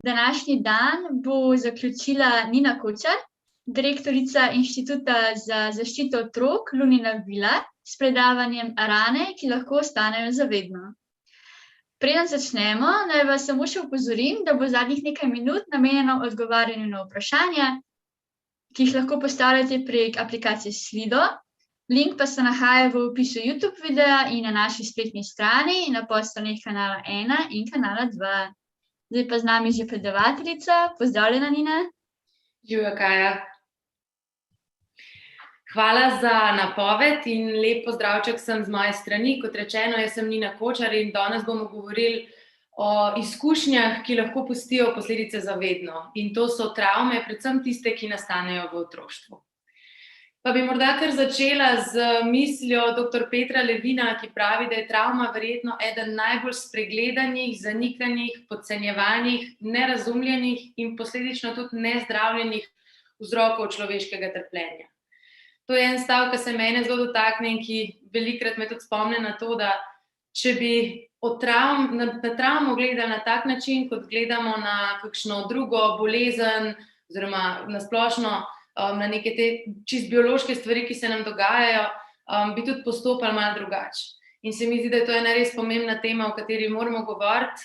Današnji dan bo zaključila Nina Kočar, direktorica Inštituta za zaščito otrok Lunina vila, s predavanjem Rane, ki lahko ostanejo za vedno. Preden začnemo, naj vas samo še opozorim, da bo zadnjih nekaj minut namenjeno odgovarjanju na vprašanja, ki jih lahko postavljate prek aplikacije Slido. Link pa se nahaja v opisu YouTube videa in na naši spletni strani in na podstraneh kanala 1 in kanala 2. Zdaj pa z nami že predavateljica. Pozdravljena, Nina. Živjo, Kaja. Hvala za napoved in lep pozdravček sem z moje strani. Kot rečeno, jaz sem Nina Kočar in danes bomo govorili o izkušnjah, ki lahko pustijo posledice za vedno. In to so travme, predvsem tiste, ki nastanejo v otroštvu. Pa bi morda kar začela z mislijo dr. Petra Levina, ki pravi, da je travma verjetno eden najbolj spregledanih, zanikanih, podcenjevanih, nerazumljenih in posledično tudi nezdravljenih vzrokov človeškega trpljenja. To je en stav, ki se mene zelo dotakne in ki velikokrat me tudi spomne na to, da če bi na travmo gledali na tak način, kot gledamo na kakšno drugo bolezen oziroma na splošno na neke te čist biološke stvari, ki se nam dogajajo, bi tudi postopali malo drugače. In se mi zdi, da je to ena res pomembna tema, o kateri moramo govoriti,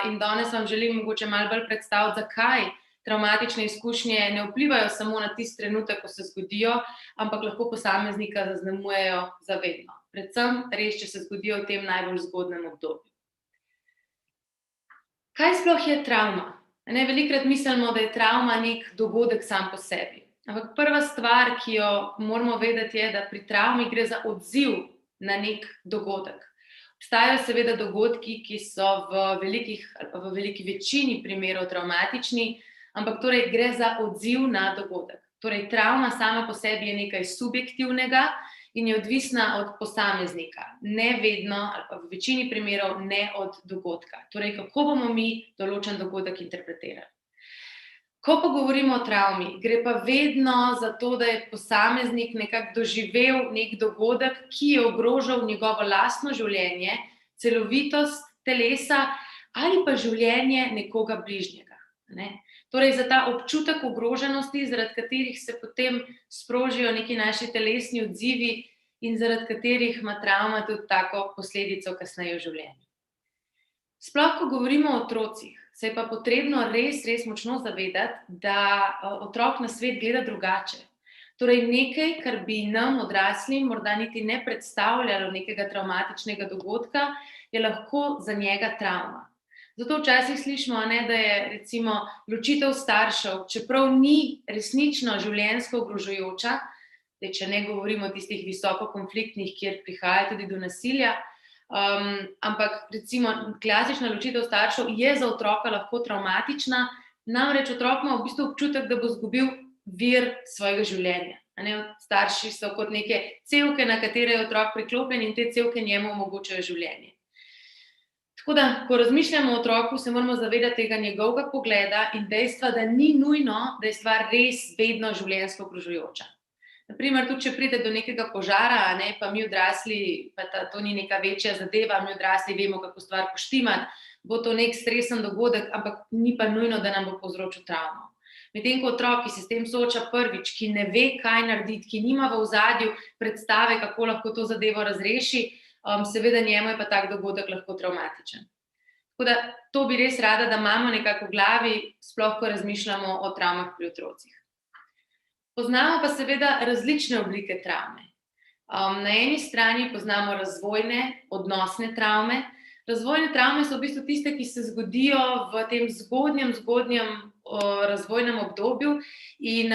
in danes vam želim mogoče malo bolj predstaviti, zakaj travmatične izkušnje ne vplivajo samo na tisti trenutek, ko se zgodijo, ampak lahko posameznika zaznamujejo za vedno. Predvsem res, če se zgodijo v tem najbolj zgodnem obdobju. Kaj sploh je travma? Velikokrat mislimo, da je travma nek dogodek sam po sebi. Ampak prva stvar, ki jo moramo vedeti, je, da pri travmi gre za odziv na nek dogodek. Obstajajo seveda dogodki, ki so v veliki večini primerov travmatični, ampak torej gre za odziv na dogodek. Torej, travma sama po sebi je nekaj subjektivnega in je odvisna od posameznika. Ne vedno, ali pa v večini primerov ne od dogodka. Torej, kako bomo mi določen dogodek interpretirali. Ko pa govorimo o travmi, gre pa vedno za to, da je posameznik nekako doživel nek dogodek, ki je ogrožal njegovo lastno življenje, celovitost telesa ali pa življenje nekoga bližnjega. Torej, za ta občutek ogroženosti, zaradi katerih se potem sprožijo neki naši telesni odzivi in zaradi katerih ima travma tudi tako posledico kasneje v življenju. Sploh, ko govorimo o otrocih, se je pa potrebno res močno zavedati, da otrok na svet gleda drugače. Torej, nekaj, kar bi nam odraslim morda niti ne predstavljalo nekega travmatičnega dogodka, je lahko za njega travma. Zato včasih slišimo, da je recimo ločitev staršev, čeprav ni resnično življenjsko ogrožajoča, če ne govorimo o tistih visoko konfliktnih, kjer prihaja tudi do nasilja, ampak recimo klasična ločitev staršev je za otroka lahko travmatična, namreč otrok ima v bistvu občutek, da bo izgubil vir svojega življenja. Starši so kot neke cevke, na katere je otrok priklopljen in te cevke njemu omogočajo življenje. Tako da, ko razmišljamo o otroku, se moramo zavedati tega njegovega pogleda in dejstva, da ni nujno, da je stvar res vedno življenjsko ogrožajoča. Naprimer, tudi če pride do nekega požara, pa mi odrasli, pa to ni neka večja zadeva, mi odrasli vemo, kako stvar poštimati, bo to nek stresen dogodek, ampak ni pa nujno, da nam bo povzročil travmo. Medtem ko otrok, ki se s tem sooča prvič, ki ne ve, kaj narediti, ki nima v ozadju predstave, kako lahko to zadevo razreši, seveda njemu je pa tak dogodek lahko travmatičen. Tako da to bi res rada, da imamo nekako v glavi, sploh ko razmišljamo o travmah pri otrocih. Poznamo pa seveda različne oblike travme. Na eni strani poznamo razvojne, odnosne travme. Razvojne travme so v bistvu tiste, ki se zgodijo v tem zgodnjem razvojnem obdobju in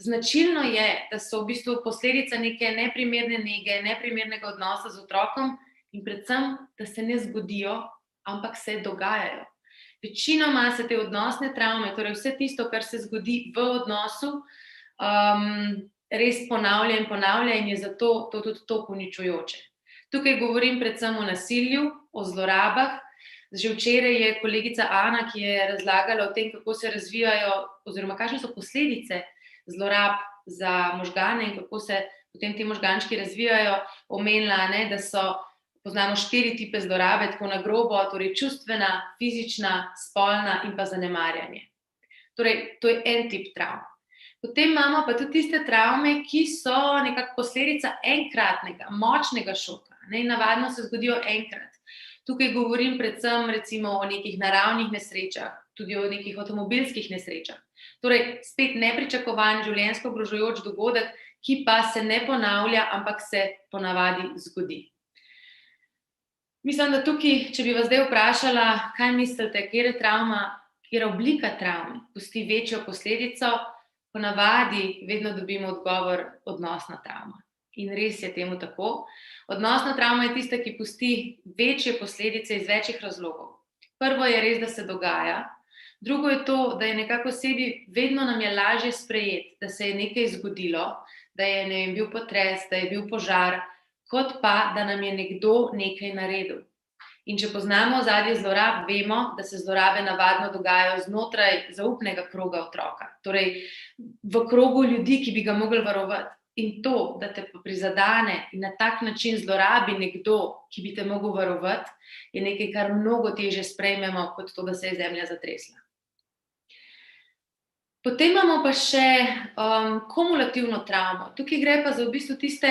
značilno je, da so v bistvu posledica neke neprimerne nege, neprimernega odnosa z otrokom in predvsem, da se ne zgodijo, ampak se dogajajo. Večinoma se te odnosne travme, torej vse tisto, kar se zgodi v odnosu, res ponavlja in je zato to tudi toliko uničujoče. Tukaj govorim predvsem o nasilju, o zlorabah. Že včeraj je kolegica Ana, ki je razlagala o tem, kako se razvijajo oziroma kakšne so posledice zlorab za možgane in kako se potem ti možgančki razvijajo, omenila, da so poznamo 4 tipe zlorabe, tako na grobo, torej čustvena, fizična, spolna in pa zanemarjanje. Torej, to je en tip travm. Potem imamo pa tudi tiste travme, ki so nekako posledica enkratnega, močnega šoka. Navadno se zgodijo enkrat. Tukaj govorim predvsem recimo o nekih naravnih nesrečah, tudi o nekih avtomobilskih nesrečah. Torej, spet nepričakovan, življenjsko ogrožajoč dogodek, ki pa se ne ponavlja, ampak se ponavadi zgodi. Mislim, da tukaj, če bi vas zdaj vprašala, kaj mislite, katera oblika travme pusti večjo posledico, ponavadi vedno dobimo odgovor odnosna travma. In res je temu tako. Odnosna travma je tista, ki pusti večje posledice iz večjih razlogov. Prvo je res, da se dogaja. Drugo je to, da je nekako sebi vedno nam je lažje sprejeti, da se je nekaj zgodilo, da je bil potres, da je bil požar, kot pa, da nam je nekdo nekaj naredil. In če poznamo ozadje zlorab, vemo, da se zlorabe navadno dogajajo znotraj zaupnega kroga otroka. Torej, v krogu ljudi, ki bi ga mogli varovati. In to, da te prizadene in na tak način zlorabi nekdo, ki bi te mogel varovati, je nekaj, kar mnogo težje sprejmemo, kot to, da se je zemlja zatresla. Potem imamo pa še kumulativno travmo. Tukaj gre pa za v bistvu tiste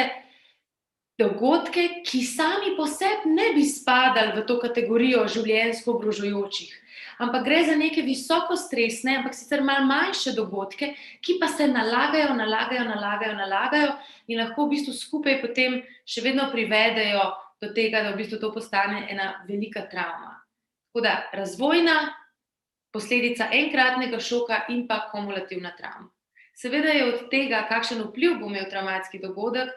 dogodke, ki sami po sebi ne bi spadali v to kategorijo življenjsko ogrožajočih. Ampak gre za neke visoko stresne, ampak sicer malo manjše dogodke, ki pa se nalagajo in lahko v bistvu skupaj potem še vedno privedejo do tega, da v bistvu to postane ena velika travma. Tako da razvojna posledica enkratnega šoka in pa kumulativna travma. Seveda je od tega, kakšen vpliv bo imel travmatski dogodek,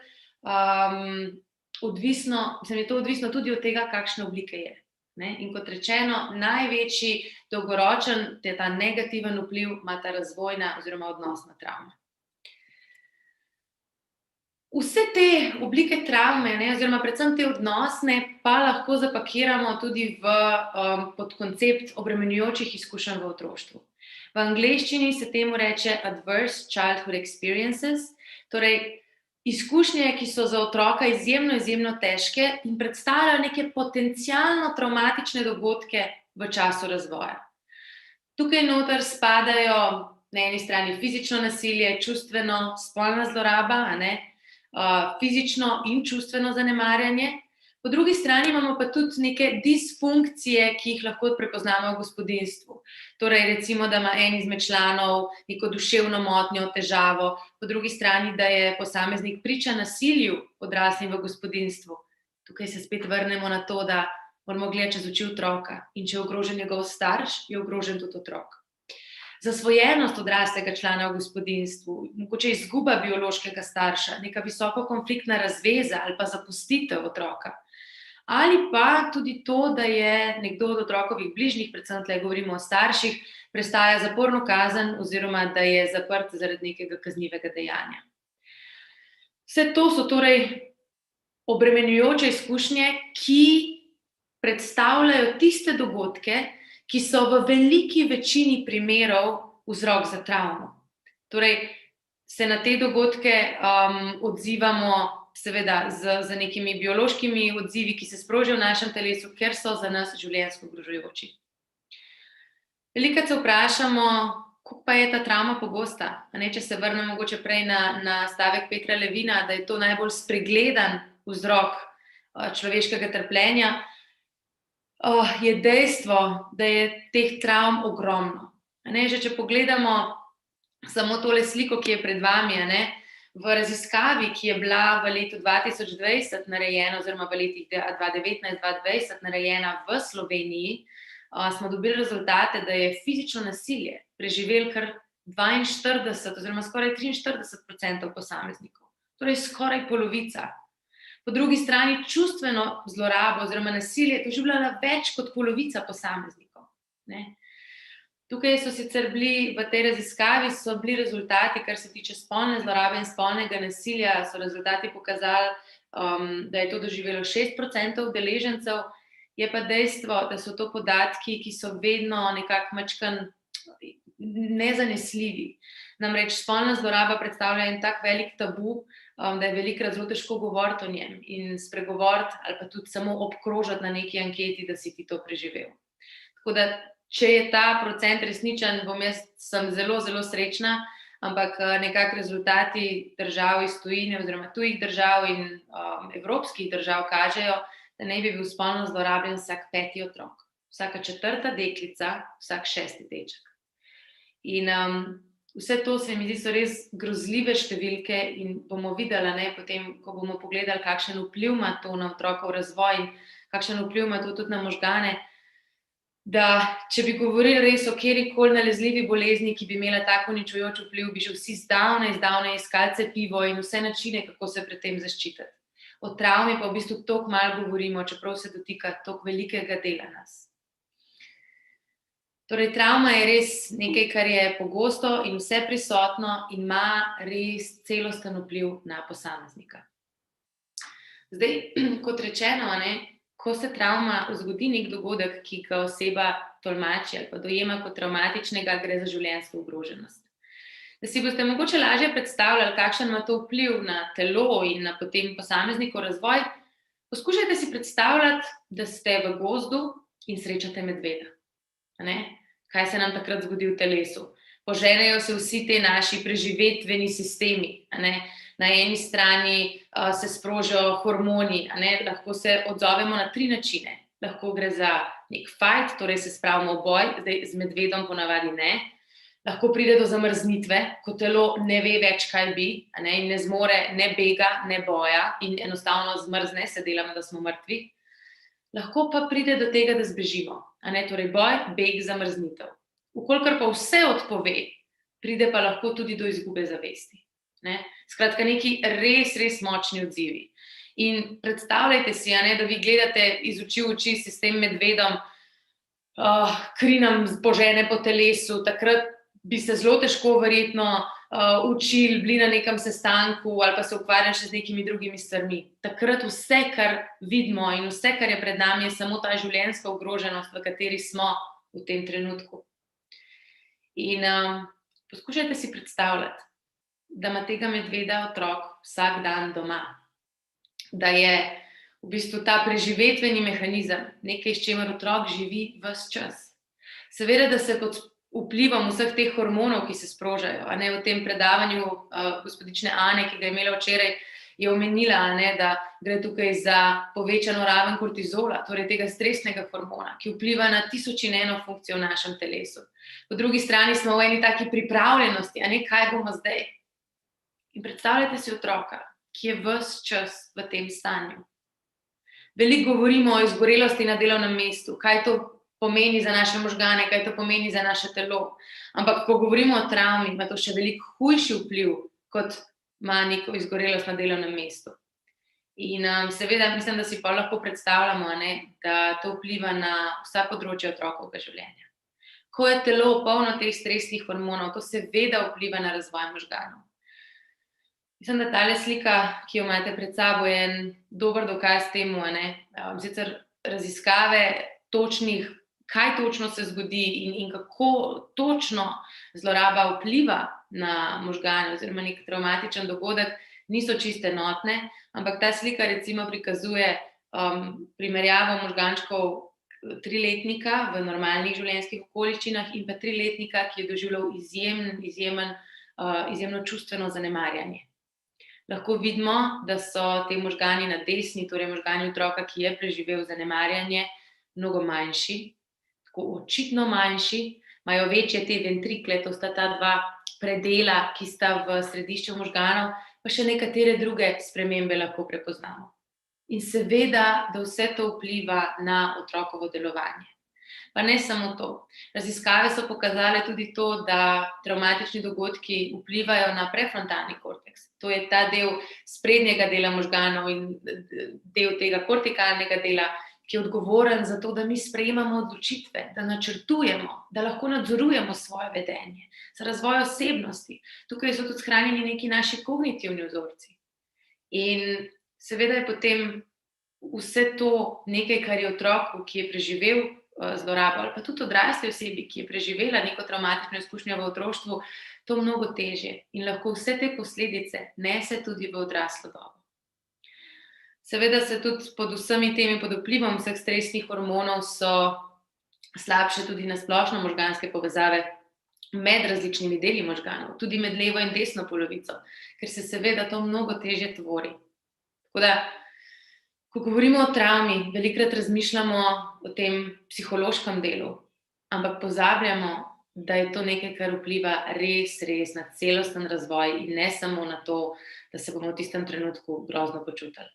je to odvisno tudi od tega, kakšne oblike je. In kot rečeno, največji dolgoročen, ta negativen vpliv ima ta razvojna oziroma odnosna travma. Vse te oblike travme, oziroma predvsem te odnosne, pa lahko zapakiramo tudi pod koncept obremenjujočih izkušenj v otroštvu. V angleščini se temu reče adverse childhood experiences, torej izkušnje, ki so za otroka izjemno težke in predstavljajo neke potencialno travmatične dogodke v času razvoja. Tukaj noter spadajo na eni strani fizično nasilje, čustveno, spolna zloraba, fizično in čustveno zanemarjanje. Po drugi strani imamo pa tudi neke disfunkcije, ki jih lahko prepoznamo v gospodinjstvu. Torej, recimo, da ima en izmed članov neko duševno motnjo, težavo, po drugi strani, da je posameznik priča nasilju odraslim v gospodinjstvu. Tukaj se spet vrnemo na to, da moramo gledati čez oči otroka in če je ogrožen njegov starš, je ogrožen tudi otrok. Zasvojenost odraslega člana v gospodinjstvu, mogoče izguba biološkega starša, neka visoko konfliktna razveza ali pa zapustitev otroka. Ali pa tudi to, da je nekdo od otrokovih bližnjih, predvsem tle govorimo o starših, prestaja zaporno kazen oziroma da je zaprt zaradi nekega kaznivega dejanja. Vse to so torej obremenjujoče izkušnje, ki predstavljajo tiste dogodke, ki so v veliki večini primerov vzrok za travmo. Torej, se na te dogodke odzivamo seveda z nekimi biološkimi odzivi, ki se sprožijo v našem telesu, ker so za nas življenjsko ogrožajoči. Velikokrat se vprašamo, kako pa je ta travma pogosta. Če se vrnemo mogoče prej na stavek Petra Levina, da je to najbolj spregledan vzrok človeškega trpljenja, je dejstvo, da je teh travm ogromno. Že če pogledamo samo tole sliko, ki je pred vami, v raziskavi, ki je bila v letu 2020 narejena, oziroma v letih 2019-2020 narejena v Sloveniji, smo dobili rezultate, da je fizično nasilje preživelo kar 42 oziroma skoraj 43% posameznikov. Torej skoraj polovica. Po drugi strani čustveno zlorabo oziroma nasilje doživljala več kot polovica posameznikov. Tukaj so sicer bili v tej raziskavi rezultati, kar se tiče spolne zlorabe in spolnega nasilja, so rezultati pokazali, da je to doživelo 6% udeležencev, je pa dejstvo, da so to podatki, ki so vedno nekako nezanesljivi. Namreč spolna zloraba predstavlja en tak velik tabu, da je velikokrat zelo težko govoriti o njem in spregovoriti ali pa tudi samo obkrožiti na neki anketi, da si ti to preživel. Tako da, če je ta procent resničen, sem zelo, zelo srečna, ampak nekako rezultati držav iz tujine oziroma tujih držav in evropskih držav kažejo, da naj bi bil spolno zlorabljen vsak 5. otrok, vsaka 4. deklica, vsak 6. deček. In vse to se mi zdi so res grozljive številke in bomo videli, potem, ko bomo pogledali, kakšen vpliv ima to na otrokov razvoj in kakšen vpliv ima to tudi na možgane, da če bi govorili res o kjerikoli nalezljivi bolezni, ki bi imela tako uničujoč vpliv, bi že vsi zdavnaj iskali cepivo in vse načine, kako se pred tem zaščititi. O travmi pa v bistvu toliko malo govorimo, čeprav se dotika toliko velikega dela nas. Torej, travma je res nekaj, kar je pogosto in vse prisotno in ima res celosten vpliv na posameznika. Zdaj, kot rečeno, ko se travma zgodi nek dogodek, ki ga oseba tolmači ali pa dojema kot travmatičnega, gre za življenjsko ogroženost. Da si boste mogoče lažje predstavljali, kakšen ima to vpliv na telo in na potem posameznikov razvoj, poskušajte si predstavljati, da ste v gozdu in srečate medveda. Kaj se nam takrat zgodi v telesu? Poženejo se vsi te naši preživetveni sistemi, Na eni strani se sprožijo hormoni, lahko se odzovemo na 3 načine. Lahko gre za nek fight, torej se spravimo v boj, zdaj z medvedom ponavadi ne. Lahko pride do zamrznitve, ko telo ne ve več, kaj bi, in ne zmore ne bega, ne boja in enostavno zmrzne, se delamo, da smo mrtvi. Lahko pa pride do tega, da zbežimo, torej boj, beg, zamrznitev. Vkolikor pa vse odpove, pride pa lahko tudi do izgube zavesti. Skratka, neki res, res močni odzivi. In predstavljajte si, da vi gledate iz oči v oči s tem medvedom, kri nam požene po telesu, takrat bi se zelo težko verjetno učili, bili na nekem sestanku ali pa se ukvarjali še z nekimi drugimi stvarmi. Takrat vse, kar vidimo in vse, kar je pred nami, je samo ta življenjska ogroženost, v kateri smo v tem trenutku. In poskušajte si predstavljati, da ima tega medveda otrok vsak dan doma. Da je v bistvu ta preživetveni mehanizem nekaj, s čimer otrok živi ves čas. Seveda, da se pod vplivom vseh teh hormonov, ki se sprožajo, v tem predavanju gospodične Ane, ki ga je imela včeraj, je omenila, da gre tukaj za povečano raven kortizola, torej tega stresnega hormona, ki vpliva na 1001 funkcijo v našem telesu. Po drugi strani smo v eni taki pripravljenosti, kaj bomo zdaj? In predstavljajte si otroka, ki je ves čas v tem stanju. Veliko govorimo o izgorelosti na delovnem mestu, kaj to pomeni za naše možgane, kaj to pomeni za naše telo. Ampak, ko govorimo o travmi, ima to še veliko hujši vpliv, kot ima neko izgorelost na delovnem mestu. In seveda, mislim, da si pa lahko predstavljamo, da to vpliva na vsa področja otrokovega življenja. Ko je telo polno teh stresnih hormonov, to seveda vpliva na razvoj možganov. Mislim, da tale slika, ki jo imate pred sabo, je en dober dokaz temu, sicer raziskave točnih, kaj točno se zgodi in kako točno zloraba vpliva na možgane oziroma nek travmatičen dogodek, niso čisto enotne, ampak ta slika recimo prikazuje primerjavo možgančkov 3-letnika v normalnih življenjskih okoliščinah in pa 3-letnika, ki je doživljal izjemno čustveno zanemarjanje. Lahko vidimo, da so te možgani na desni, torej možgani otroka, ki je preživel zanemarjanje, mnogo manjši, tako očitno manjši, imajo večje te ventrikle, to sta ta 2 predela, ki sta v središču možganov, pa še nekatere druge spremembe lahko prepoznamo. In seveda, da vse to vpliva na otrokovo delovanje. Pa ne samo to. Raziskave so pokazale tudi to, da travmatični dogodki vplivajo na prefrontalni korteks. To je ta del sprednjega dela možganov in del tega kortikalnega dela, ki je odgovoren za to, da mi sprejemamo odločitve, da načrtujemo, da lahko nadzorujemo svoje vedenje, za razvoj osebnosti. Tukaj so tudi shranjeni neki naši kognitivni vzorci. In seveda je potem vse to nekaj, kar je otroku, ki je preživel zlorabo, ali pa tudi odrasli osebi, ki je preživela neko travmatično izkušnjo v otroštvu, to mnogo težje in lahko vse te posledice nese tudi v odraslo dobo. Seveda se tudi pod vsemi temi, pod vplivom vseh stresnih hormonov so slabše tudi na splošno možganske povezave med različnimi deli možganov, tudi med levo in desno polovico, ker se seveda to mnogo težje tvori. Tako da, ko govorimo o travmi, velikokrat razmišljamo o tem psihološkem delu, ampak pozabljamo, da je to nekaj, kar vpliva res na celosten razvoj in ne samo na to, da se bomo v tistem trenutku grozno počutili.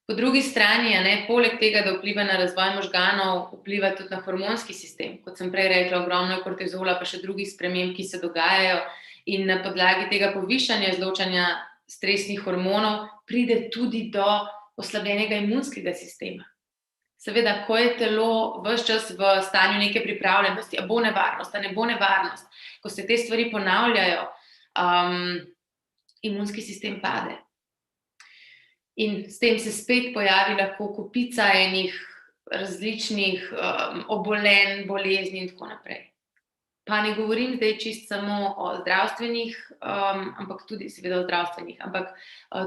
Po drugi strani, poleg tega, da vpliva na razvoj možganov, vpliva tudi na hormonski sistem. Kot sem prej rekla, ogromno je kortizola, pa še drugih sprememb, ki se dogajajo in na podlagi tega povišanja izločanja stresnih hormonov pride tudi do oslabljenega imunskega sistema. Seveda, ko je telo ves čas v stanju neke pripravljenosti, a bo nevarnost, a ne bo nevarnost, ko se te stvari ponavljajo, imunski sistem pade. In s tem se spet pojavi lahko kopica enih različnih obolenj, bolezni in tako naprej. Pa ne govorim zdaj čisto samo o zdravstvenih, ampak tudi seveda o zdravstvenih, ampak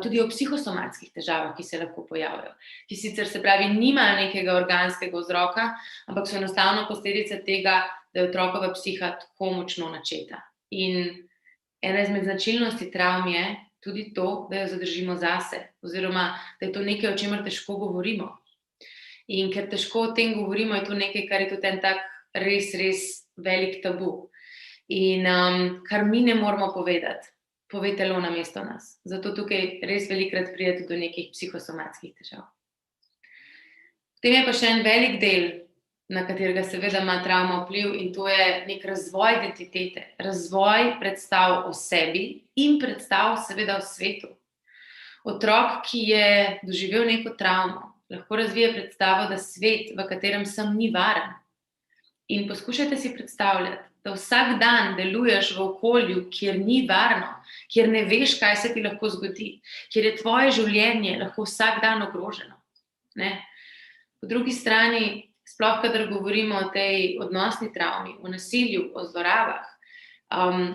tudi o psihosomatskih težavah, ki se lahko pojavljajo, ki sicer se pravi nimajo nekega organskega vzroka, ampak so enostavno posledica tega, da je otrokova psiha tako močno načeta. In ena izmed značilnosti travm je tudi to, da jo zadržimo zase, oziroma da je to nekaj, o čemer težko govorimo. In ker težko o tem govorimo, je to nekaj, kar je tudi en tak res velik tabu. In kar mi ne moramo povedati, pove telo namesto nas. Zato tukaj res velikokrat pride tudi do nekih psihosomatskih težav. Potem je pa še en velik del, na katerega seveda ima travma vpliv, in to je nek razvoj identitete, razvoj predstav o sebi in predstav seveda o svetu. Otrok, ki je doživel neko travmo, lahko razvije predstavo, da svet, v katerem sem, ni varen. In poskušajte si predstavljati, da vsak dan deluješ v okolju, kjer ni varno, kjer ne veš, kaj se ti lahko zgodi, kjer je tvoje življenje lahko vsak dan ogroženo. Po drugi strani, sploh kadar govorimo o tej odnosni travmi, o nasilju, o zlorabah,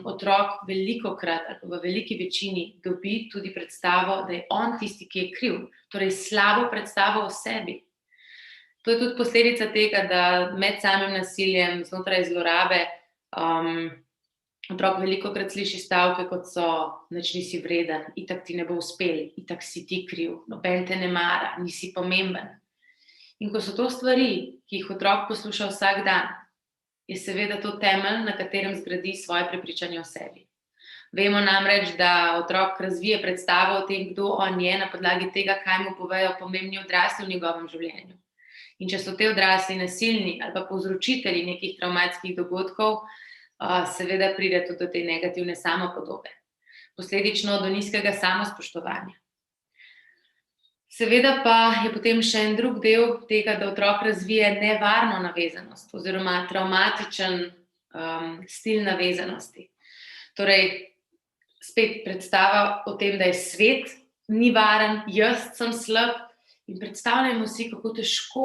otrok velikokrat ali v veliki večini dobi tudi predstavo, da je on tisti, ki je kriv, torej slabo predstavo o sebi. To je tudi posledica tega, da med samim nasiljem znotraj zlorabe otrok velikokrat sliši stavke, kot so: nič nisi vreden, itak ti ne bo uspel, itak si ti kriv, noben te ne mara, nisi pomemben. In ko so to stvari, ki jih otrok posluša vsak dan, je seveda to temelj, na katerem zgradi svoje prepričanje o sebi. Vemo namreč, da otrok razvije predstavo o tem, kdo on je, na podlagi tega, kaj mu povejo pomembni odrasli v njegovem življenju. In če so te odrasli nasilni ali pa povzročitelji nekih travmatskih dogodkov, seveda pride tudi do te negativne samopodobe. Posledično do nizkega samospoštovanja. Seveda pa je potem še en drug del tega, da otrok razvije nevarno navezanost oziroma travmatičen stil navezanosti. Torej, spet predstava o tem, da je svet ni varen, jaz sem slab, in predstavljamo si, kako težko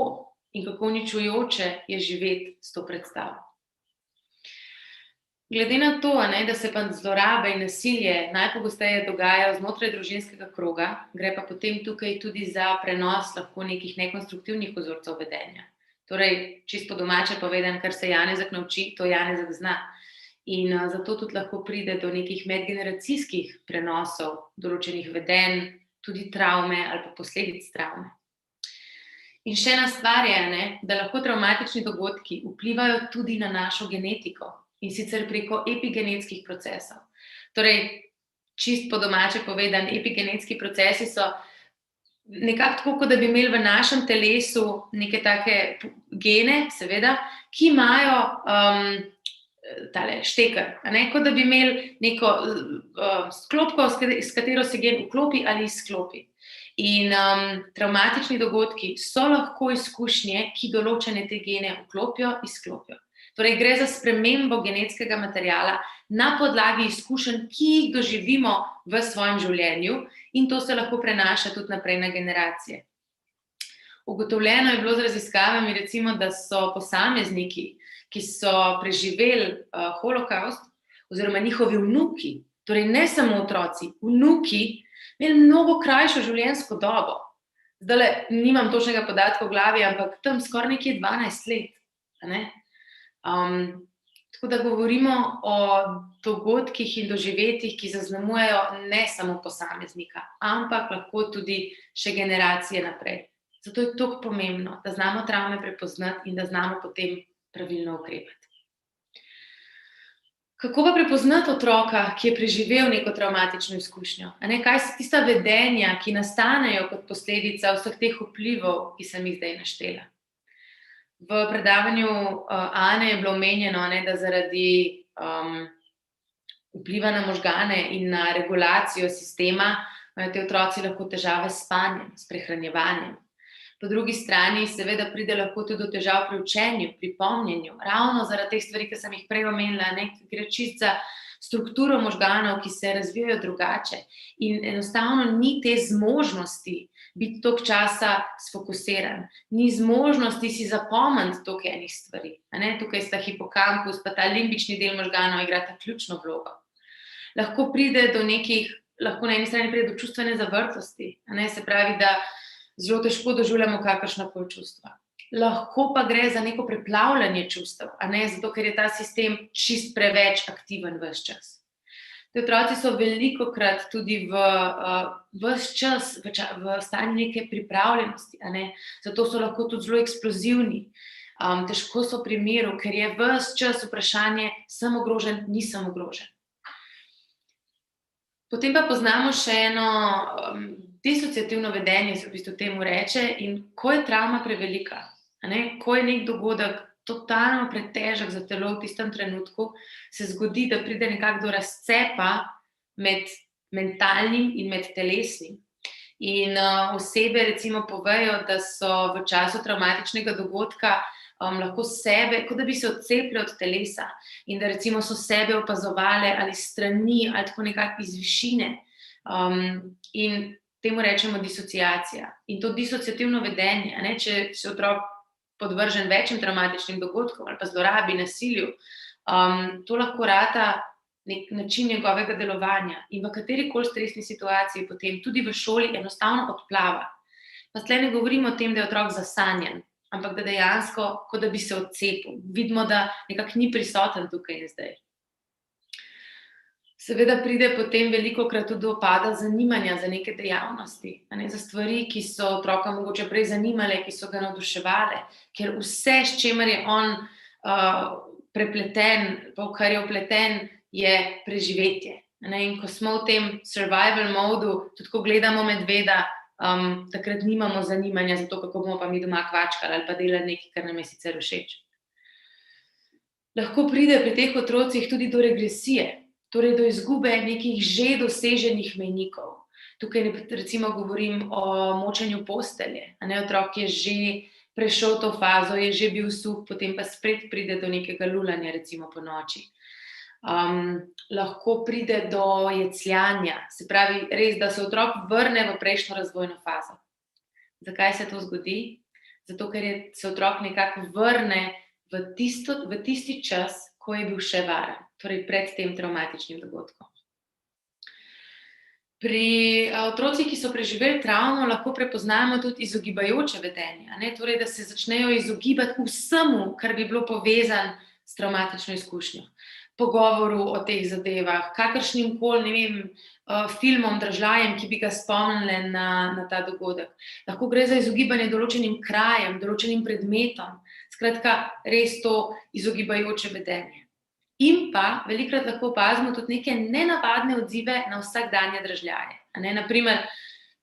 in kako uničujoče je živeti s to predstavo. Glede na to, da se pa zlorabe in nasilje najpogosteje dogajajo znotraj družinskega kroga, gre pa potem tukaj tudi za prenos lahko nekih nekonstruktivnih vzorcev vedenja. Torej, čisto domače povedano, kar se Janezek nauči, to Janezek zna. In zato tudi lahko pride do nekih medgeneracijskih prenosov določenih vedenj, tudi travme ali pa posledic travme. In še ena stvar je, da lahko travmatični dogodki vplivajo tudi na našo genetiko. In sicer preko epigenetskih procesov. Torej, čist po domače povedan, epigenetski procesi so nekako tako, kot da bi imeli v našem telesu neke take gene, seveda, ki imajo tale šteker, kot da bi imeli neko sklopko, s katero se gen vklopi ali izklopi. In travmatični dogodki so lahko izkušnje, ki določene te gene vklopijo, izklopijo. Torej, gre za spremembo genetskega materiala na podlagi izkušenj, ki jih doživimo v svojem življenju, in to se lahko prenaša tudi naprej na generacije. Ugotovljeno je bilo z raziskavami, recimo, da so posamezniki, ki so preživeli holokaust, oziroma njihovi vnuki, torej ne samo otroci, vnuki, imeli mnogo krajšo življenjsko dobo. Zdajle nimam točnega podatka v glavi, ampak tam skoraj nekje 12 let. Tako da govorimo o dogodkih in doživetjih, ki zaznamujejo ne samo posameznika, ampak lahko tudi še generacije naprej. Zato je toliko pomembno, da znamo travme prepoznati in da znamo potem pravilno ukrepati. Kako pa prepoznati otroka, ki je preživel neko travmatično izkušnjo? Kaj so tista vedenja, ki nastanejo kot posledica vseh teh vplivov, ki sem jih zdaj naštela? V predavanju Ane je bilo omenjeno, da zaradi vpliva na možgane in na regulacijo sistema imajo te otroci lahko težave s spanjem, s prehranjevanjem. Po drugi strani seveda pride lahko tudi do težav pri učenju, pri pomnjenju, ravno zaradi teh stvari, ki sem jih prej omenila, gre čisto za strukturo možganov, ki se razvijajo drugače in enostavno ni te zmožnosti biti toliko časa sfokusiran, ni zmožnosti si zapomniti toliko enih stvari. Tukaj sta hipokampus, pa ta limbični del možganov igrata ključno vlogo. Lahko pride do nekih, lahko na eni strani pride do čustvene zavrtosti, se pravi, da zelo težko doživljamo kakršnakoli čustva. Lahko pa gre za neko preplavljanje čustev, zato ker je ta sistem čist preveč aktiven ves čas. Te otroci so velikokrat tudi ves čas v stanju neke pripravljenosti, zato so lahko tudi zelo eksplozivni. Težko so v primeru, ker je ves čas vprašanje, sem ogrožen, nisem ogrožen. Potem pa poznamo še eno disociativno vedenje, se v bistvu temu reče, in ko je travma prevelika, ko je nek dogodek totalno pretežek za telo v tistem trenutku, se zgodi, da pride nekako do razcepa med mentalnim in med telesnim. In osebe recimo povejo, da so v času travmatičnega dogodka lahko sebe, kot da bi se odcepile od telesa in da recimo so sebe opazovale ali strani ali tako nekako iz višine. In temu rečemo disociacija. In to disociativno vedenje, če se otrok podvržen večjim travmatičnim dogodkom ali pa zlorabi, nasilju, to lahko rata nek način njegovega delovanja in v katerikoli stresni situaciji potem tudi v šoli enostavno odplava. Pa tle ne govorimo o tem, da je otrok zasanjan, ampak da dejansko, kot da bi se odcepil. Vidimo, da nekako ni prisoten tukaj in zdaj. Seveda pride potem velikokrat tudi do upada zanimanja za neke dejavnosti, za stvari, ki so otroka mogoče prej zanimale, ki so ga navduševale, ker vse, s čemer je on prepleten, pa v kar je vpleten, je preživetje. In ko smo v tem survival modu, tudi ko gledamo medveda, takrat nimamo zanimanja za to, kako bomo pa mi doma kvačkali ali pa delali nekaj, kar nam je sicer všeč. Lahko pride pri teh otrocih tudi do regresije, torej do izgube nekih že doseženih mejnikov. Tukaj recimo govorim o močenju postelje. Otrok je že prešel to fazo, je že bil suh, potem pa spet pride do nekega lulanja, recimo po noči. Lahko pride do jecljanja, se pravi res, da se otrok vrne v prejšnjo razvojno fazo. Zakaj se to zgodi? Zato, ker se otrok nekako vrne v tisti čas, ko je bil še varen, torej pred tem travmatičnim dogodkom. Pri otrocih, ki so preživeli travmo, lahko prepoznamo tudi izogibajoče vedenje, torej da se začnejo izogibati vsemu, kar bi bilo povezano s travmatično izkušnjo. Pogovoru o teh zadevah, kakršnim koli, filmom, dražljajem, ki bi ga spomnile na ta dogodek. Lahko gre za izogibanje določenim krajem, določenim predmetom, skratka, res to izogibajoče vedenje. In pa velikokrat lahko opazimo tudi neke nenavadne odzive na vsakdanje dražljaje. Naprimer,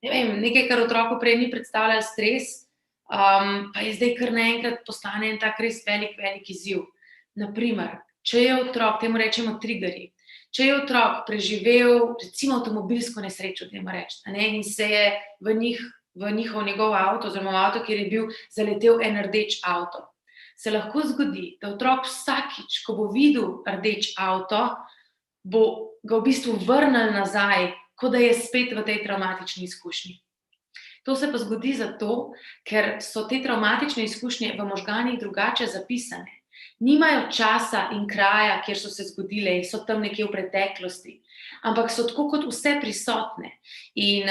nekaj, kar otroku prej ni predstavljal stres, pa je zdaj kar naenkrat postane en tak res velik izziv. Naprimer, če je otrok, temu rečemo triggerji, če je otrok preživel recimo avtomobilsko nesrečo, in se je v njegov avto, oziroma v avto, kjer je bil, zaletel en rdeč avto, se lahko zgodi, da otrok vsakič, ko bo videl rdeč avto, bo ga v bistvu vrnil nazaj, kot da je spet v tej travmatični izkušnji. To se pa zgodi zato, ker so te travmatične izkušnje v možganih drugače zapisane. Nimajo časa in kraja, kjer so se zgodile in so tam nekje v preteklosti, ampak so tako kot vse prisotne. In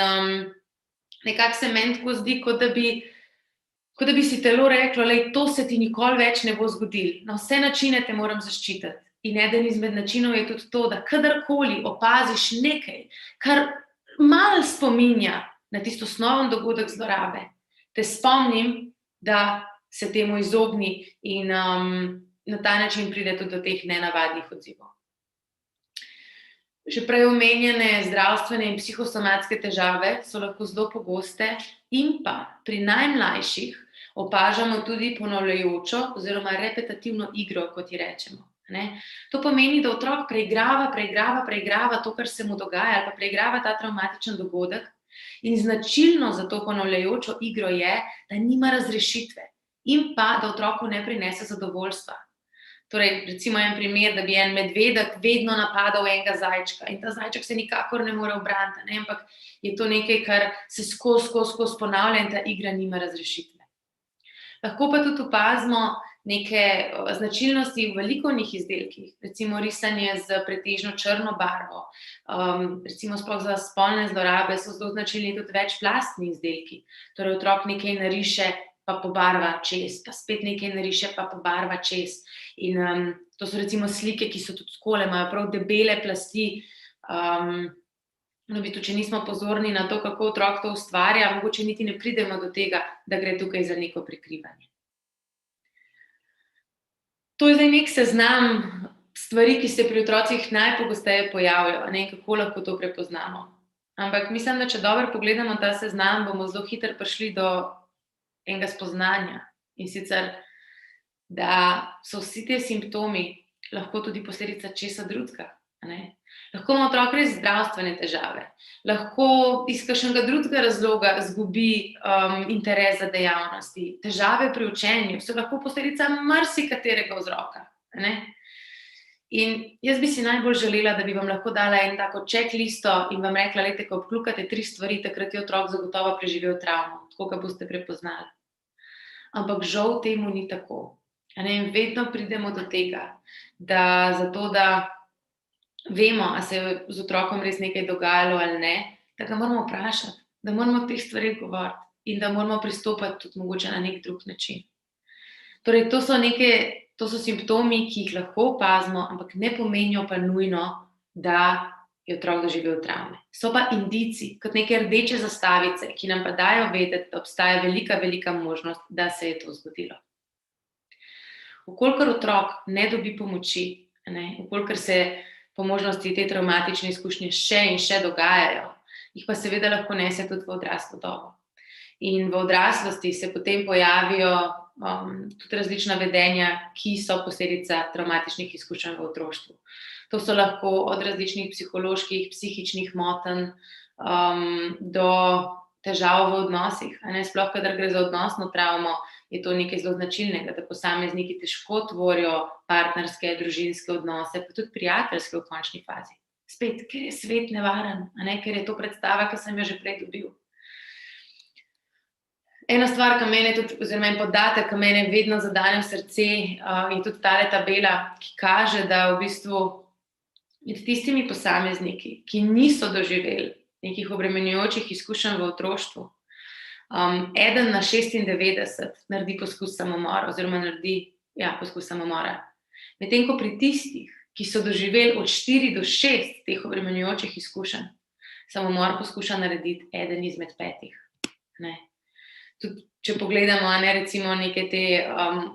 nekako se meni tako zdi, kot da bi si telo reklo, lej, to se ti nikoli več ne bo zgodilo. Na vse načine te moram zaščititi. In eden izmed načinov je tudi to, da kadarkoli opaziš nekaj, kar malo spominja na tisto osnoven dogodek zlorabe, te spomnim, da se temu izogni in na ta način pride tudi do teh nenavadnih odzivov. Že prej omenjene zdravstvene in psihosomatske težave so lahko zelo pogoste in pa pri najmlajših opažamo tudi ponavljajočo oziroma repetitivno igro, kot ji rečemo. Ne? To pomeni, da otrok preigrava to, kar se mu dogaja, ali pa preigrava ta travmatičen dogodek. In značilno za to ponavljajočo igro je, da nima razrešitve in pa, da otroku ne prinese zadovoljstva. Torej, recimo en primer, da bi en medvedek vedno napadal enega zajčka in ta zajček se nikakor ne more ubraniti, ne? Ampak je to nekaj, kar se skozi ponavlja in ta igra nima razrešitve. Lahko pa tudi opazimo neke značilnosti v likovnih izdelkih, recimo risanje z pretežno črno barvo, recimo sploh za spolne zlorabe so zelo značilni tudi večplastni izdelki, torej otrok nekaj nariše, pa pobarva čez, pa spet nekaj nariše, pa pobarva čez. In to so recimo slike, ki so tudi takole, imajo prav debele plasti, no, če nismo pozorni na to, kako otrok to ustvarja, mogoče niti ne pridemo do tega, da gre tukaj za neko prikrivanje. To je zdaj nek seznam stvari, ki se pri otrocih najpogosteje pojavljajo, ne, kako lahko to prepoznamo. Ampak mislim, da če dobro pogledamo ta seznam, bomo zelo hitro prišli do enega spoznanja. In sicer, da so vsi te simptomi lahko tudi posledica česa drugega. Lahko ima otrok res zdravstvene težave, lahko iz kakšnega drugega razloga izgubi interes za dejavnosti, težave pri učenju, so lahko posledica marsikaterega vzroka. In jaz bi si najbolj želela, da bi vam lahko dala en tako checklisto in vam rekla, lejte, ko obkljukate 3 stvari, takrat je otrok zagotovo preživel travmo, tako ga boste prepoznali. Ampak žal temu ni tako. In vedno pridemo do tega, da zato, da vemo, a se je z otrokom res nekaj dogajalo ali ne, da ga moramo vprašati, da moramo o teh stvarih govoriti in da moramo pristopiti tudi mogoče na nek drug način. Torej, to so simptomi, ki jih lahko opazimo, ampak ne pomenijo pa nujno, da je otrok doživel travme. So pa indici, kot neke rdeče zastavice, ki nam pa dajo vedeti, da obstaja velika, velika možnost, da se je to zgodilo. Vkolikor otrok ne dobi pomoči, vkolikor se po možnosti te travmatične izkušnje še in še dogajajo, jih pa seveda lahko nese tudi v odraslo dobo. In v odraslosti se potem pojavijo tudi različna vedenja, ki so posledica travmatičnih izkušenj v otroštvu. To so lahko od različnih psiholoških, psihičnih motenj do težav v odnosih. Sploh, kadar gre za odnosno travmo, je to nekaj zelo značilnega, da posamezniki težko tvorijo partnerske, družinske odnose, pa tudi prijateljske v končni fazi. Spet, ker je svet nevaren, ker je to predstava, ki sem jo že prej dobil. Ena stvar, oziroma en podatek, ki mene vedno zadane v srce, je tudi tale tabela, ki kaže, da v bistvu med tistimi posamezniki, ki niso doživeli nekih obremenjujočih izkušenj v otroštvu, 1 na 96 naredi poskus samomora oziroma poskus samomora. Medtem ko pri tistih, ki so doživeli od 4 do 6 teh obremenjujočih izkušenj, samomor poskuša narediti 1 izmed 5. Tudi, če pogledamo, recimo neke te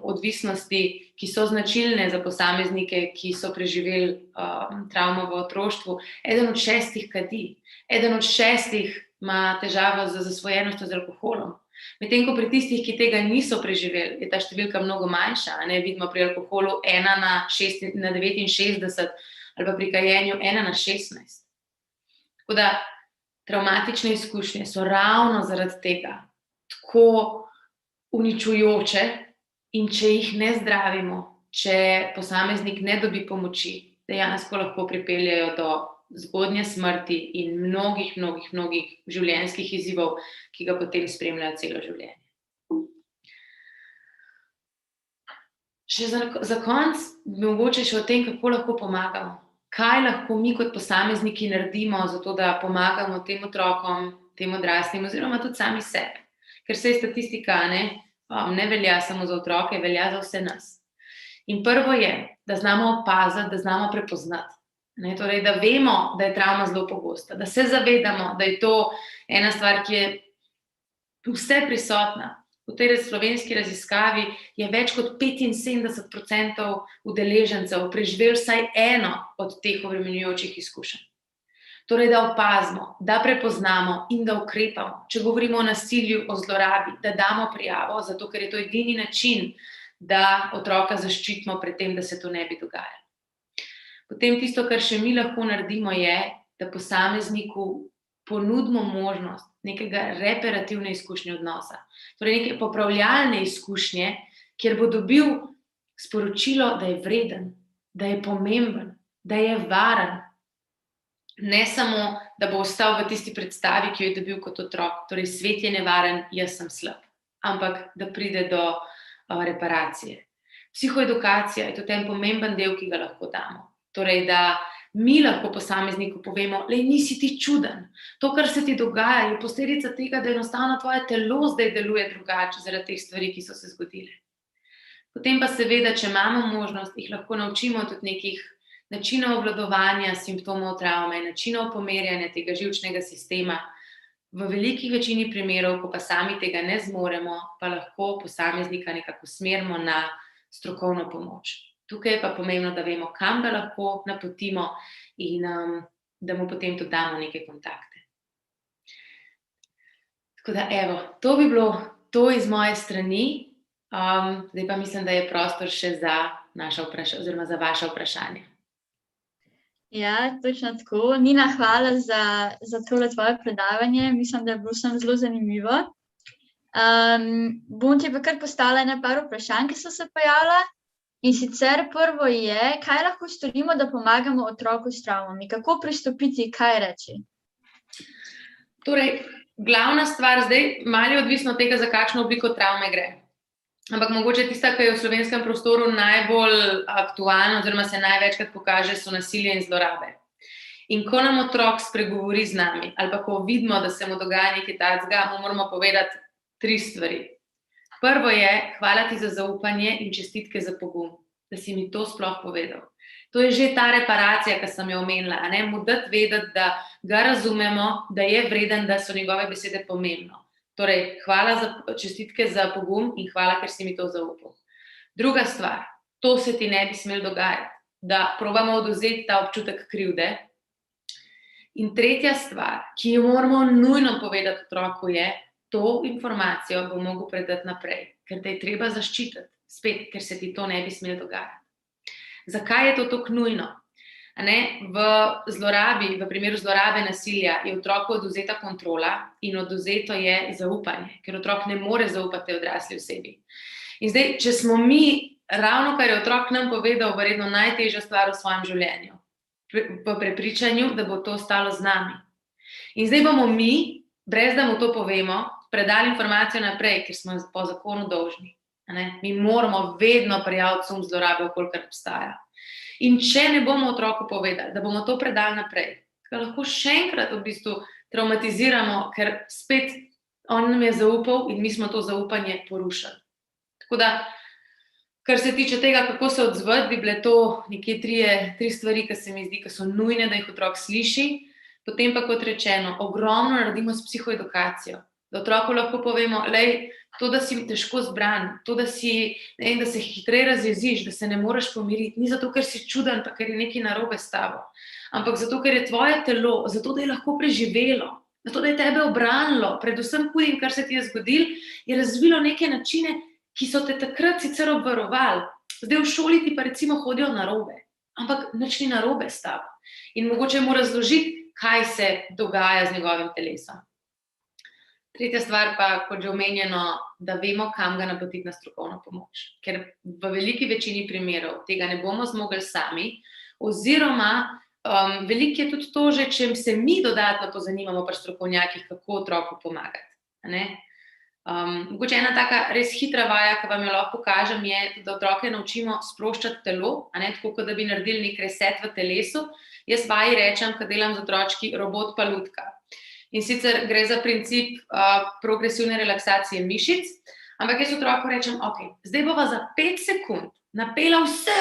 odvisnosti, ki so značilne za posameznike, ki so preživeli travmo v otroštvu, 1 od 6 kadi, 1 od 6 ima težavo z zasvojenostjo z alkoholom. Medtem ko pri tistih, ki tega niso preživeli, je ta številka mnogo manjša. Vidimo pri alkoholu 1 na 69 ali pa pri kajenju 1 na 16. Tako da travmatične izkušnje so ravno zaradi tega tako uničujoče in če jih ne zdravimo, če posameznik ne dobi pomoči, dejansko lahko pripeljejo do zgodnje smrti in mnogih življenjskih izzivov, ki ga potem spremljajo celo življenje. Še za konec, mogoče še o tem, kako lahko pomagamo. Kaj lahko mi kot posamezniki naredimo za to, da pomagamo tem otrokom, tem odraslim, oziroma tudi sami sebi. Ker se statistika ne velja samo za otroke, velja za vse nas. In prvo je, da znamo opaziti, da znamo prepoznati. Torej, da vemo, da je travma zelo pogosta, da se zavedamo, da je to ena stvar, ki je vse prisotna. V tej slovenski raziskavi je več kot 75% udeležencev preživelo vsaj eno od teh obremenjujočih izkušenj. Torej, da opazimo, da prepoznamo in da ukrepamo. Če govorimo o nasilju, o zlorabi, da damo prijavo, zato ker je to edini način, da otroka zaščitimo pred tem, da se to ne bi dogajalo. Potem tisto, kar še mi lahko naredimo, je, da posamezniku ponudimo možnost nekega reparativne izkušnje odnosa. Torej, neke popravljalne izkušnje, kjer bo dobil sporočilo, da je vreden, da je pomemben, da je varen. Ne samo, da bo ostal v tisti predstavi, ki jo je dobil kot otrok, torej svet je nevaren, jaz sem slab, ampak da pride do reparacije. Psihoedukacija je tudi en pomemben del, ki ga lahko damo. Torej, da mi lahko posamezniku povemo, nisi ti čuden. To, kar se ti dogaja, je posledica tega, da enostavno tvoje telo zdaj deluje drugače zaradi teh stvari, ki so se zgodile. Potem pa seveda, če imamo možnost, jih lahko naučimo tudi nekih načinov obvladovanja simptomov travme, načinov pomerjanja tega živčnega sistema. V veliki večini primerov, ko pa sami tega ne zmoremo, pa lahko posameznika nekako usmerimo na strokovno pomoč. Tukaj je pa pomembno, da vemo, kam ga lahko napotimo in da mu potem tudi damo neke kontakte. Tako da, to bi bilo to iz moje strani. Zdaj pa mislim, da je prostor še za za vaše vprašanje. Ja, točno tako. Nina, hvala za tole tvoje predavanje. Mislim, da je bilo vsem zelo zanimivo. Bom ti pa kar postavila par vprašanj, ki so se pojavila. In sicer prvo je, kaj lahko storimo, da pomagamo otroku s travmami? Kako pristopiti, kaj reči? Torej, glavna stvar zdaj, malo je odvisno od tega, za kakšno obliko travme gre. Ampak mogoče tista, ki je v slovenskem prostoru najbolj aktualna oziroma se največkrat pokaže, so nasilje in zlorabe. In ko nam otrok spregovori z nami, ali pa ko vidimo, da se mu dogaja nekaj takega, mu moramo povedati 3 stvari. Prvo je, hvala ti za zaupanje in čestitke za pogum, da si mi to sploh povedal. To je že ta reparacija, ki sem jo omenila, mu dati vedeti, da ga razumemo, da je vreden, da so njegove besede pomembno. Torej, hvala za čestitke za pogum in hvala, ker si mi to zaupal. Druga stvar, to se ti ne bi smelo dogajati, da probamo odvzeti ta občutek krivde. In tretja stvar, ki jo moramo nujno povedati otroku, je, to informacijo bo mogel predati naprej, ker te je treba zaščititi, spet, ker se ti to ne bi smelo dogajati. Zakaj je to tako nujno? V primeru zlorabe nasilja je otroku odvzeta kontrola in odvzeto je zaupanje, ker otrok ne more zaupati odrasli osebi. In zdaj, če smo mi, ravno kar je otrok nam povedal, verjetno najtežja stvar v svojem življenju, v prepričanju, da bo to ostalo z nami. In zdaj bomo mi, brez da mu to povemo, predali informacijo naprej, ker smo po zakonu dolžni. Mi moramo vedno prijaviti sum zlorabe, kolikor obstaja. In če ne bomo otroku povedali, da bomo to predali naprej, ga lahko še enkrat v bistvu traumatiziramo, ker spet on nam je zaupal in mi smo to zaupanje porušili. Tako da, kar se tiče tega, kako se odzvati, bi bile to nekje 3 stvari, ki se mi zdi, ki so nujne, da jih otrok sliši. Potem pa, kot rečeno, ogromno naredimo s psihoedukacijo. Da otroku lahko povemo, to, da si težko zbran, to, da se hitreje razjeziš, da se ne moreš pomiriti, ni zato, ker si čuden, pa ker je nekaj narobe s tabo, ampak zato, ker je tvoje telo, zato, da je lahko preživelo, zato, da je tebe obranilo, predvsem hudim, kar se ti je zgodilo, je razvilo neke načine, ki so te takrat sicer obvarovali. Zdaj v šoli ti pa recimo hodijo narobe, ampak nič ni narobe s tabo. In mogoče mu razložiti, kaj se dogaja z njegovim telesom. Tretja stvar pa, kot že omenjeno, da vemo, kam ga napotiti na strokovno pomoč. Ker v veliki večini primerov tega ne bomo zmogli sami, oziroma veliko je tudi to, že če se mi dodatno pozanimamo pri strokovnjakih, kako otroku pomagati. A ne? Mogoče ena taka res hitra vaja, ki vam jo lahko pokažem, je, da otroke naučimo sproščati telo, a ne, tako kot da bi naredili nek reset v telesu. Jaz vaji rečem, ko delam z otročki, robot pa lutka. In sicer gre za princip progresivne relaksacije mišic, ampak jaz otroku rečem, ok, zdaj bova za 5 sekund napela vse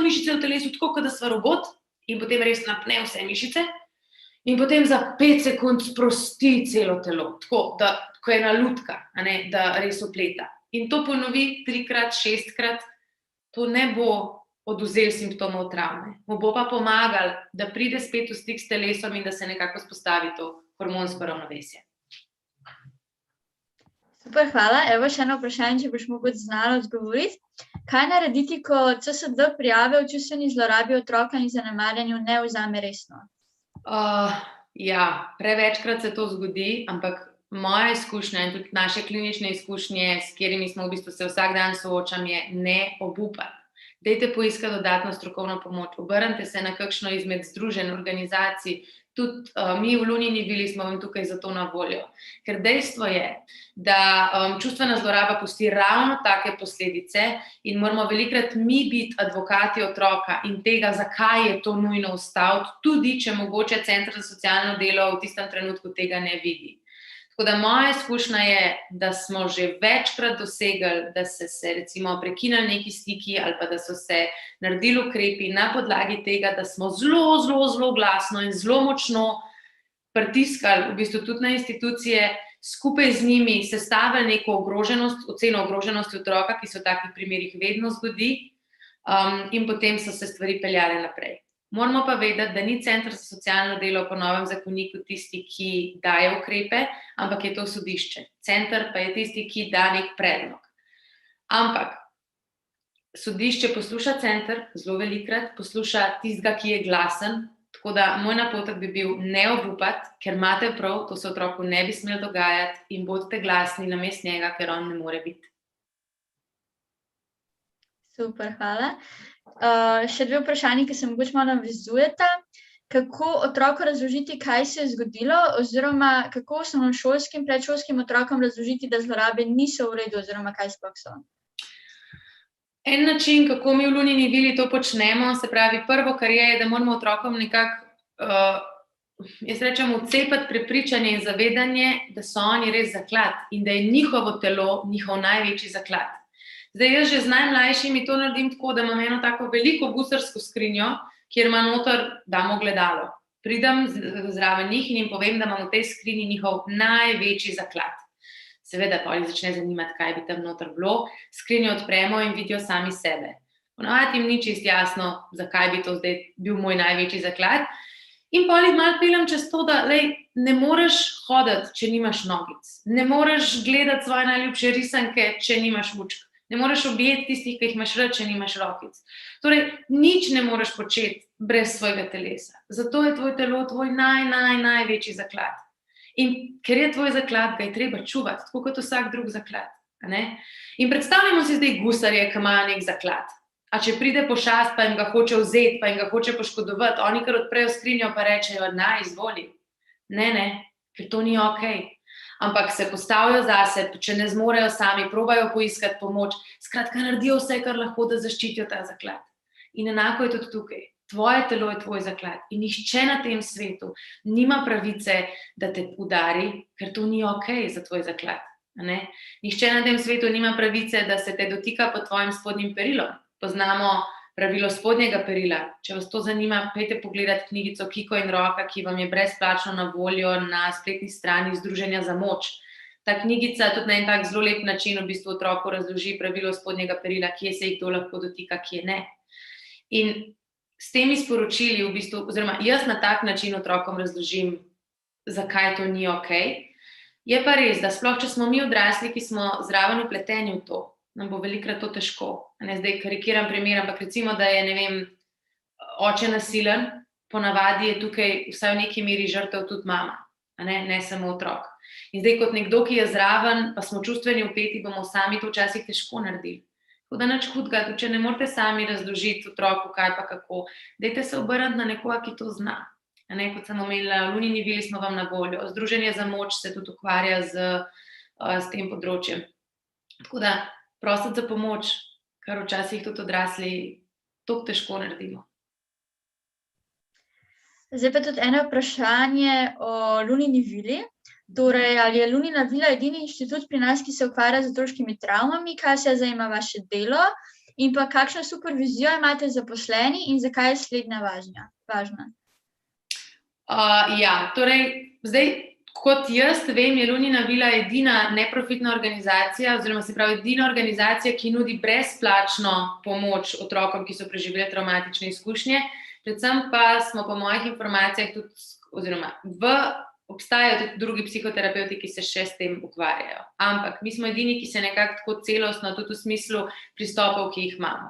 mišice v telesu, tako kot da sva robot, in potem res napne vse mišice, in potem za 5 sekund sprosti celo telo, tako da, ko je ena lutka, a ne, da res opleta. In to ponovi 3-krat, 6-krat, to ne bo odvzel simptomov travme. Mu bo pa pomagal, da pride spet v stik s telesom in da se nekako spostavi to hormonsko ravnovesje. Super, hvala. Evo še eno vprašanje, če boš mogoče znala odgovoriti. Kaj narediti, ko CSD prijave o čustveni zlorabi otroka in zanemarjanju ne vzame resno? Ja, prevečkrat se to zgodi, ampak moja izkušnja in tudi naše klinične izkušnje, s katerimi smo v bistvu se vsak dan soočam, je ne obupati. Dajte poiskati dodatno strokovno pomoč, obrnite se na kakšno izmed združenj, organizacij, tudi mi v Lunini vili smo vam tukaj zato na voljo. Ker dejstvo je, da čustvena zloraba pusti ravno take posledice in moramo velikrat mi biti advokati otroka in tega, zakaj je to nujno ustaviti, tudi če mogoče Center za socialno delo v tistem trenutku tega ne vidi. Tako da moja izkušnja je, da smo že večkrat dosegli, da se recimo prekinili neki stiki ali pa da so se naredili ukrepi na podlagi tega, da smo zelo glasno in zelo močno pritiskali v bistvu tudi na institucije, skupaj z njimi sestavili neko ogroženost, oceno ogroženosti otroka, ki se v takih primerih vedno zgodi, in potem so se stvari peljale naprej. Moramo pa vedeti, da ni Center za socialno delo po novem zakoniku tisti, ki daje ukrepe, ampak je to sodišče. Center pa je tisti, ki da nek predlog. Ampak sodišče posluša center, zelo velikrat, posluša tistega, ki je glasen, tako da moj napotek bi bil ne obupati, ker imate prav, to se otroku ne bi smelo dogajati in bodite glasni namesto njega, ker on ne more biti. Super, hvala. Še 2 vprašanji, ki se mogoče malo navezujeta. Kako otroku razložiti, kaj se je zgodilo, oziroma kako osnovnošolskim, predšolskim otrokom razložiti, da zlorabe niso v redu, oziroma kaj sploh so? En način, kako mi v Lunini vili to počnemo, se pravi, prvo, kar je, da moramo otrokom nekako, jaz rečem, vcepati prepričanje in zavedanje, da so oni res zaklad in da je njihovo telo njihov največji zaklad. Zdaj, jaz že z najmlajšimi to naredim tako, da imam eno tako veliko gusarsko skrinjo, kjer ima noter, damo gledalo. Pridem zraven njih in jim povem, da imam v tej skrinji njihov največji zaklad. Seveda, pa jih začne zanimati, kaj bi tam noter bilo, skrinjo odpremo in vidijo sami sebe. Ponavadi jim ni čisto jasno, zakaj bi to zdaj bil moj največji zaklad. In pol jih malo peljem čez to, da ne moreš hoditi, če nimaš nogic. Ne moreš gledati svoje najljubše risanke, če nimaš lučk. Ne moreš objeti tistih, ki jih imaš rad, če nimaš rokic. Torej, nič ne moreš početi brez svojega telesa. Zato je tvoje telo tvoj največji zaklad. In ker je tvoj zaklad, ga je treba čuvati, tako kot vsak drug zaklad. In predstavljamo si zdaj gusarje, ki imajo nek zaklad. A če pride pošast, pa jim ga hoče vzeti, pa jim ga hoče poškodovati, oni kar odprejo skrinjo, pa rečejo, izvoli. Ne, ker to ni okej. Ampak se postavijo zase, če ne zmorejo sami, probajo poiskati pomoč, skratka naredijo vse, kar lahko, da zaščitijo ta zaklad. In enako je tudi tukaj. Tvoje telo je tvoj zaklad in nihče na tem svetu nima pravice, da te udari, ker to ni okej za tvoj zaklad. Nihče na tem svetu nima pravice, da se te dotika pod tvojim spodnjim perilom. Poznamo pravilo spodnjega perila. Če vas to zanima, pojdite pogledati knjigico Kiko in Roka, ki vam je brezplačno na voljo na spletni strani Združenja za moč. Ta knjigica tudi na en tak zelo lep način v bistvu otroku razloži pravilo spodnjega perila, kje se jih kdo lahko dotika, kje ne. In s temi sporočili v bistvu, oziroma jaz na tak način otrokom razložim, zakaj to ni okej. Je pa res, da sploh, če smo mi odrasli, ki smo zraven vpleteni v to, nam bo velikrat to težko. Zdaj karikiram primer, ampak recimo, da je, oče nasilen, ponavadi je tukaj vsaj v neki meri žrtev tudi mama, ne samo otrok. In zdaj kot nekdo, ki je zraven, pa smo čustveni vpeti, bomo sami to včasih težko naredili. Tako da nič hudega, tudi če ne morete sami razložiti otroku, kaj pa kako, dajte se obrniti na nekoga, ki to zna. Kot sem omenila, v Lunini vili smo vam na voljo, Združenje za moč se tudi ukvarja s tem področjem. Tako da prositi za pomoč, kar včasih tudi odrasli toliko težko naredimo. Zdaj pa tudi eno vprašanje o Lunini vili. Torej, ali je Lunina vila edini inštitut pri nas, ki se ukvarja z otroškimi travmami, kaj se zajema vaše delo in pa kakšno supervizijo imate zaposleni in zakaj je slednja važna? Torej, zdaj, kot jaz vem, je Lunina vila edina neprofitna organizacija, oziroma se pravi edina organizacija, ki nudi brezplačno pomoč otrokom, ki so preživeli travmatične izkušnje. Predvsem pa smo po mojih informacijah tudi, oziroma obstajajo tudi drugi psihoterapeuti, ki se še s tem ukvarjajo. Ampak mi smo edini, ki se nekako tako celostno, tudi v smislu pristopov, ki jih imamo.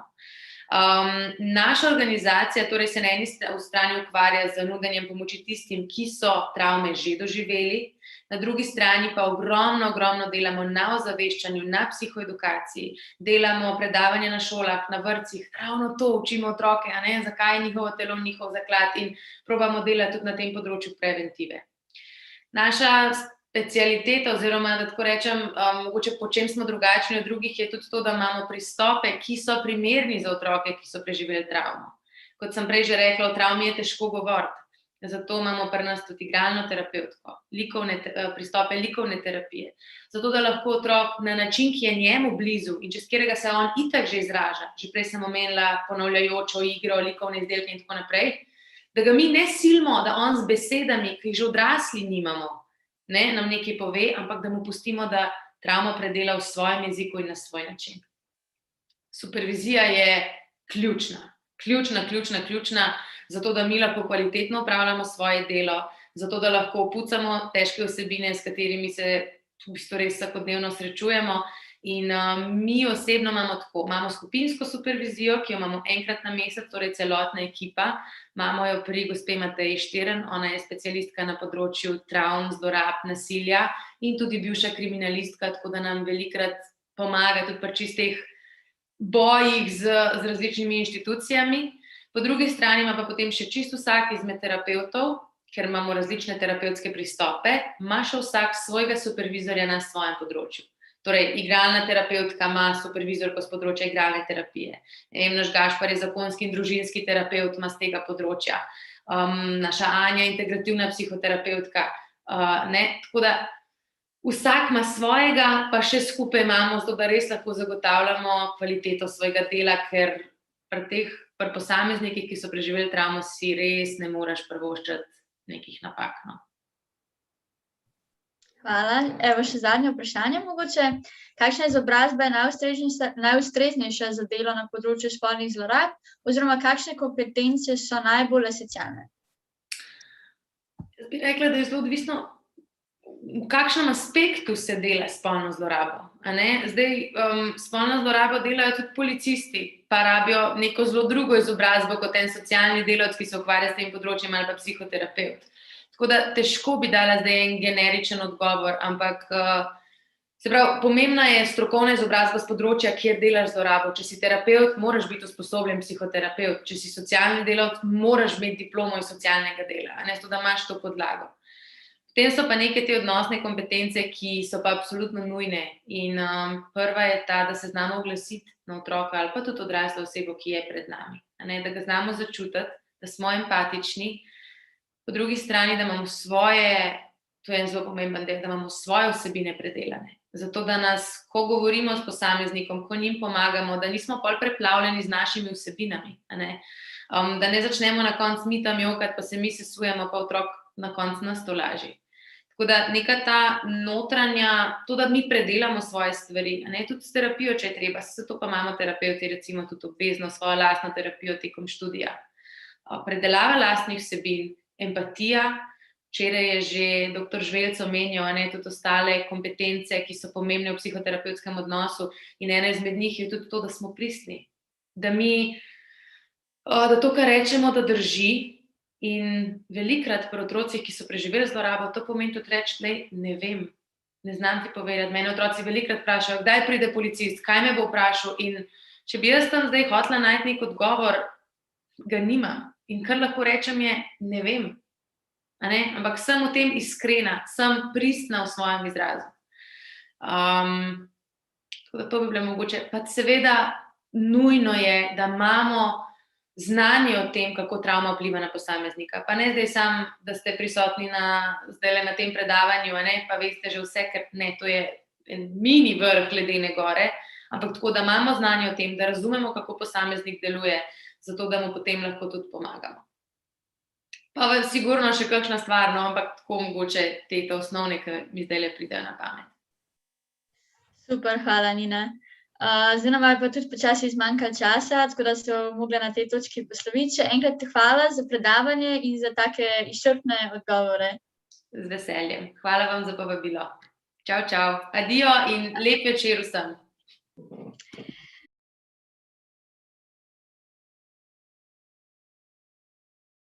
Naša organizacija torej se na eni strani ukvarja z nudenjem pomoči tistim, ki so travme že doživeli, na drugi strani pa ogromno delamo na ozaveščanju, na psihoedukaciji, delamo predavanja na šolah, na vrtcih, ravno to učimo otroke, zakaj je njihovo telo njihov zaklad in probamo delati tudi na tem področju preventive. Naša specialiteta, oziroma da tako rečem, mogoče po čem smo drugačni od drugih, je tudi to, da imamo pristope, ki so primerni za otroke, ki so preživeli travmo. Kot sem prej že rekla, o travmi je težko govoriti, zato imamo pri nas tudi igralno terapevtko, pristope likovne terapije, zato da lahko otrok na način, ki je njemu blizu in čez katerega se on itak že izraža, že prej sem omenila ponavljajočo igro, likovne izdelke in tako naprej, da ga mi ne silimo, da on z besedami, ki jih že odrasli nimamo, nam nekaj pove, ampak da mu pustimo, da travmo predela v svojem jeziku in na svoj način. Supervizija je ključna, zato da mi lahko kvalitetno opravljamo svoje delo, zato da lahko opucamo težke vsebine, s katerimi se v bistvu res vsakodnevno srečujemo. In mi osebno imamo skupinsko supervizijo, ki jo imamo enkrat na mesec, torej celotna ekipa. Imamo jo pri gospe Mateji Štern, ona je specialistka na področju travm, zlorab, nasilja in tudi bivša kriminalistka, tako da nam velikokrat pomaga tudi pri čistih bojih z različnimi inštitucijami. Po drugi strani ima pa potem še čisto vsak izmed terapevtov, ker imamo različne terapevtske pristope, ima še vsak svojega supervizorja na svojem področju. Torej, igralna terapevtka ima supervizorko z področja igralne terapije. Naš Gašpar je zakonski in družinski terapevt, ima z tega področja. Naša Anja, integrativna psihoterapevtka. Tako da vsak ima svojega, pa še skupaj imamo, zato da res lahko zagotavljamo kvaliteto svojega dela, ker pri posameznikih, ki so preživeli travmo, si res ne moreš privoščiti nekih napak. Hvala. Evo še zadnje vprašanje mogoče. Kakšna izobrazba je najustreznejša za delo na področju spolnih zlorab oziroma kakšne kompetence so najbolj esencialne? Jaz bi rekla, da je zelo odvisno, v kakšnem aspektu se dela spolno zlorabo. Zdaj, spolno zlorabo delajo tudi policisti, pa rabijo neko zelo drugo izobrazbo kot en socialni delavec, ki se ukvarja s tem področjem, ali pa psihoterapevt. Tako da težko bi dala zdaj en generičen odgovor, ampak se pravi, pomembna je strokovna izobrazba z področja, kjer delaš zlorabo. Če si terapevt, moraš biti usposobljen psihoterapeut. Če si socialni delavec, moraš imeti diplomo iz socialnega dela, zato da imaš to podlago. Potem so pa neke te odnosne kompetence, ki so pa absolutno nujne. In prva je ta, da se znamo oglasiti na otroka ali pa tudi odraslo osebo, ki je pred nami. Da ga znamo začutiti, da smo empatični. Po drugi strani, da imamo to je en zelo pomemben del, da imamo svoje vsebine predelane. Zato, da nas, ko govorimo s posameznikom, ko njim pomagamo, da nismo pol preplavljeni z našimi vsebinami. Da ne začnemo na koncu mi tam jokati, pa se mi sesujemo, pa otrok na koncu nas to laži. Tako da neka ta notranja, to, da mi predelamo svoje stvari, tudi s terapijo, če je treba, zato pa imamo terapevti recimo tudi obvezno svojo lastno terapijo tekom študija. Predelava lastnih vsebin, empatija, včeraj je že dr. Žvelc omenjal, tudi ostale kompetence, ki so pomembne v psihoterapevtskem odnosu in ena izmed njih je tudi to, da smo pristni. Da to, kar rečemo, da drži in velikokrat pri otrocih, ki so preživeli zlorabo, to pomeni tudi reči, ne vem, ne znam ti povedati. Mene otroci velikokrat vprašajo, kdaj pride policist, kaj me bo vprašal in Če bi jaz tam zdaj hotela najti nek odgovor, ga nimam. In kar lahko rečem je, ne vem. A ne? Ampak sem v tem iskrena, sem pristna v svojem izrazu. Tako da to bi bilo mogoče. Pa seveda nujno je, da imamo znanje o tem, kako travma vpliva na posameznika. Pa ne zdaj sam, da ste prisotni zdajle na tem predavanju, a ne? Pa veste že vse, ker ne, to je en mini vrh ledene gore, ampak tako, da imamo znanje o tem, da razumemo, kako posameznik deluje, zato da mu potem lahko tudi pomagamo. Pa sigurno še kakšna stvar, no, ampak tako mogoče te osnovne, ki mi zdajle pridejo na pamet. Super, hvala, Nina. Zdaj nam je pa tudi počasi zmanjkalo časa, tako da se bomo mogli na tej točki posloviti. Še enkrat ti hvala za predavanje in za take izčrpne odgovore. Z veseljem. Hvala vam za povabilo. Čau, čau. Adijo in lep večer vsem.